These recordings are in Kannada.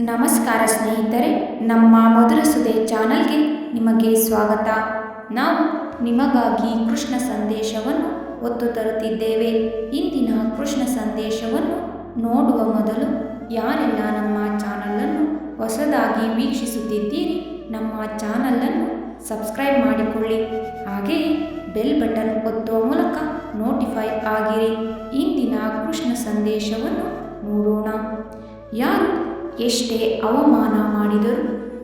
ನಮಸ್ಕಾರ ಸ್ನೇಹಿತರೆ, ನಮ್ಮ ಮಧುರ ಸುದೆ ಚಾನಲ್ಗೆ ನಿಮಗೆ ಸ್ವಾಗತ. ನಾವು ನಿಮಗಾಗಿ ಕೃಷ್ಣ ಸಂದೇಶವನ್ನು ಹೊತ್ತು ತರುತ್ತಿದ್ದೇವೆ. ಇಂದಿನ ಕೃಷ್ಣ ಸಂದೇಶವನ್ನು ನೋಡುವ ಮೊದಲು ಯಾರೆಲ್ಲ ನಮ್ಮ ಚಾನಲನ್ನು ಹೊಸದಾಗಿ ವೀಕ್ಷಿಸುತ್ತಿದ್ದೀರಿ, ನಮ್ಮ ಚಾನಲನ್ನು ಸಬ್ಸ್ಕ್ರೈಬ್ ಮಾಡಿಕೊಳ್ಳಿ. ಹಾಗೆಯೇ ಬೆಲ್ ಬಟನ್ ಒತ್ತುವ ಮೂಲಕ ನೋಟಿಫೈ ಆಗಿರಿ. ಇಂದಿನ ಕೃಷ್ಣ ಸಂದೇಶವನ್ನು ನೋಡೋಣ. ಯಾರು ಎಷ್ಟೇ ಅವಮಾನ ಮಾಡಿದರೂ,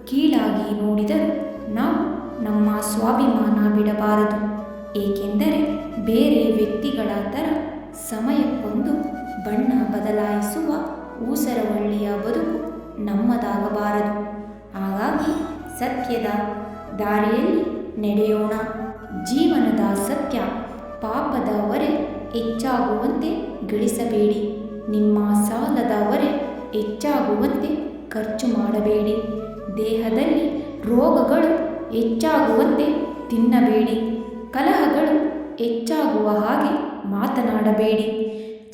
ಕೀಳಾಗಿ ನೋಡಿದರೂ ನಾವು ನಮ್ಮ ಸ್ವಾಭಿಮಾನ ಬಿಡಬಾರದು. ಏಕೆಂದರೆ ಬೇರೆ ವ್ಯಕ್ತಿಗಳ ಥರ ಸಮಯಕ್ಕೊಂದು ಬಣ್ಣ ಬದಲಾಯಿಸುವ ಊಸರವಳ್ಳಿಯ ಬದುಕು ನಮ್ಮದಾಗಬಾರದು. ಹಾಗಾಗಿ ಸತ್ಯದ ದಾರಿಯಲ್ಲಿ ನಡೆಯೋಣ. ಜೀವನದ ಸತ್ಯ, ಪಾಪದ ಹೊರೆ ಹೆಚ್ಚಾಗುವಂತೆ ಗಳಿಸಬೇಡಿ. ನಿಮ್ಮ ಸಾಲದ ಹೊರೆ ಹೆಚ್ಚಾಗುವಂತೆ ಖರ್ಚು ಮಾಡಬೇಡಿ. ದೇಹದಲ್ಲಿ ರೋಗಗಳು ಹೆಚ್ಚಾಗುವಂತೆ ತಿನ್ನಬೇಡಿ. ಕಲಹಗಳು ಹೆಚ್ಚಾಗುವ ಹಾಗೆ ಮಾತನಾಡಬೇಡಿ.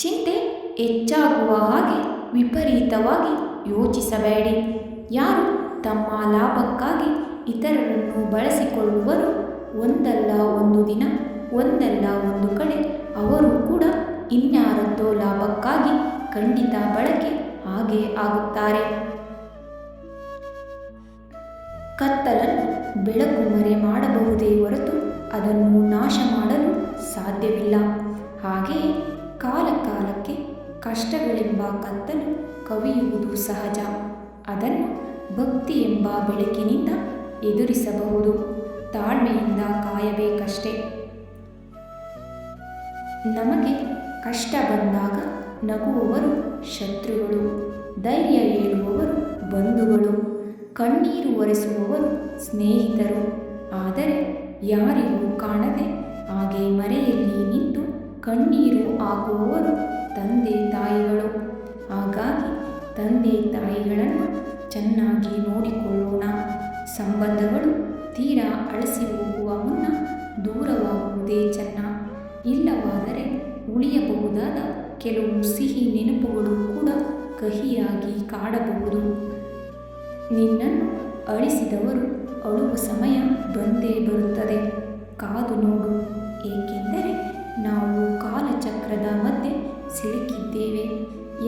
ಚಿಂತೆ ಹೆಚ್ಚಾಗುವ ಹಾಗೆ ವಿಪರೀತವಾಗಿ ಯೋಚಿಸಬೇಡಿ. ಯಾರು ತಮ್ಮ ಲಾಭಕ್ಕಾಗಿ ಇತರರನ್ನು ಬಳಸಿಕೊಳ್ಳುವರು, ಒಂದಲ್ಲ ಒಂದು ದಿನ, ಒಂದಲ್ಲ ಒಂದು ಕಡೆ ಅವರು ಕೂಡ ಇನ್ಯಾರದ್ದೋ ಲಾಭಕ್ಕಾಗಿ ಖಂಡಿತ ಬಳಕೆ ಹಾಗೆ ಆಗುತ್ತಾರೆ. ಕತ್ತಲನ್ನು ಬೆಳಕು ಮರೆ ಮಾಡಬಹುದೇ ಹೊರತು ಅದನ್ನು ನಾಶ ಮಾಡಲು ಸಾಧ್ಯವಿಲ್ಲ. ಹಾಗೆಯೇ ಕಾಲಕಾಲಕ್ಕೆ ಕಷ್ಟಗಳೆಂಬ ಕತ್ತಲು ಕವಿಯುವುದು ಸಹಜ. ಅದನ್ನು ಭಕ್ತಿ ಎಂಬ ಬೆಳಕಿನಿಂದ ಎದುರಿಸಬಹುದು. ತಾಳ್ಮೆಯಿಂದ ಕಾಯಬೇಕಷ್ಟೆ. ನಮಗೆ ಕಷ್ಟ ಬಂದಾಗ ನಗುವವರು ಶತ್ರುಗಳು, ಧೈರ್ಯ ಹೇಳುವವರು ಬಂಧುಗಳು, ಕಣ್ಣೀರು ಒರೆಸುವವರು ಸ್ನೇಹಿತರು. ಆದರೆ ಯಾರಿಗೂ ಕಾಣದೆ ಹಾಗೆ ಮರೆಯಲ್ಲಿ ನಿಂತು ಕಣ್ಣೀರು ಹಾಕುವವರು ತಂದೆ ತಾಯಿಗಳು. ಹಾಗಾಗಿ ತಂದೆ ತಾಯಿಗಳನ್ನು ಚೆನ್ನಾಗಿ ನೋಡಿಕೊಳ್ಳೋಣ. ಸಂಬಂಧಗಳು ತೀರಾ ಅಳಸಿ ಹೋಗುವ ಮುನ್ನ ದೂರವಾಗುವುದೇ ಚೆನ್ನ. ಇಲ್ಲವಾದರೆ ಉಳಿಯಬಹುದಾದ ಕೆಲವು ಸಿಹಿ ನೆನಪುಗಳು ಕೂಡ ಕಹಿಯಾಗಿ ಕಾಡಬಹುದು. ನಿನ್ನನ್ನು ಅಳಿಸಿದವರು ಅಳುವ ಸಮಯ ಬಂದೇ ಬರುತ್ತದೆ. ಕಾದು ನೋಡು. ಏಕೆಂದರೆ ನಾವು ಕಾಲಚಕ್ರದ ಮಧ್ಯೆ ಸಿಲುಕಿದ್ದೇವೆ.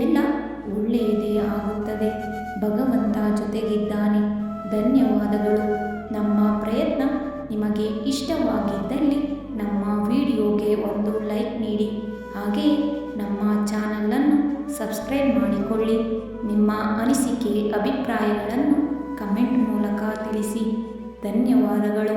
ಎಲ್ಲ ಒಳ್ಳೆಯದೇ ಆಗುತ್ತದೆ. ಭಗವಂತ ಜೊತೆಗಿದ್ದಾನೆ. ಧನ್ಯವಾದಗಳು. ನಮ್ಮ ಪ್ರಯತ್ನ ನಿಮಗೆ ಇಷ್ಟವಾಗಿದ್ದಲ್ಲಿ ನಮ್ಮ ವಿಡಿಯೋಗೆ ಒಂದು ಲೈಕ್ ನೀಡಿ. ಹಾಗೆಯೇ ನಮ್ಮ ಚಾನಲನ್ನು ಸಬ್ಸ್ಕ್ರೈಬ್ ಮಾಡಿಕೊಳ್ಳಿ. ನಿಮ್ಮ ಅನಿಸಿಕೆ ಅಭಿಪ್ರಾಯಗಳನ್ನು ಕಮೆಂಟ್ ಮೂಲಕ ತಿಳಿಸಿ. ಧನ್ಯವಾದಗಳು.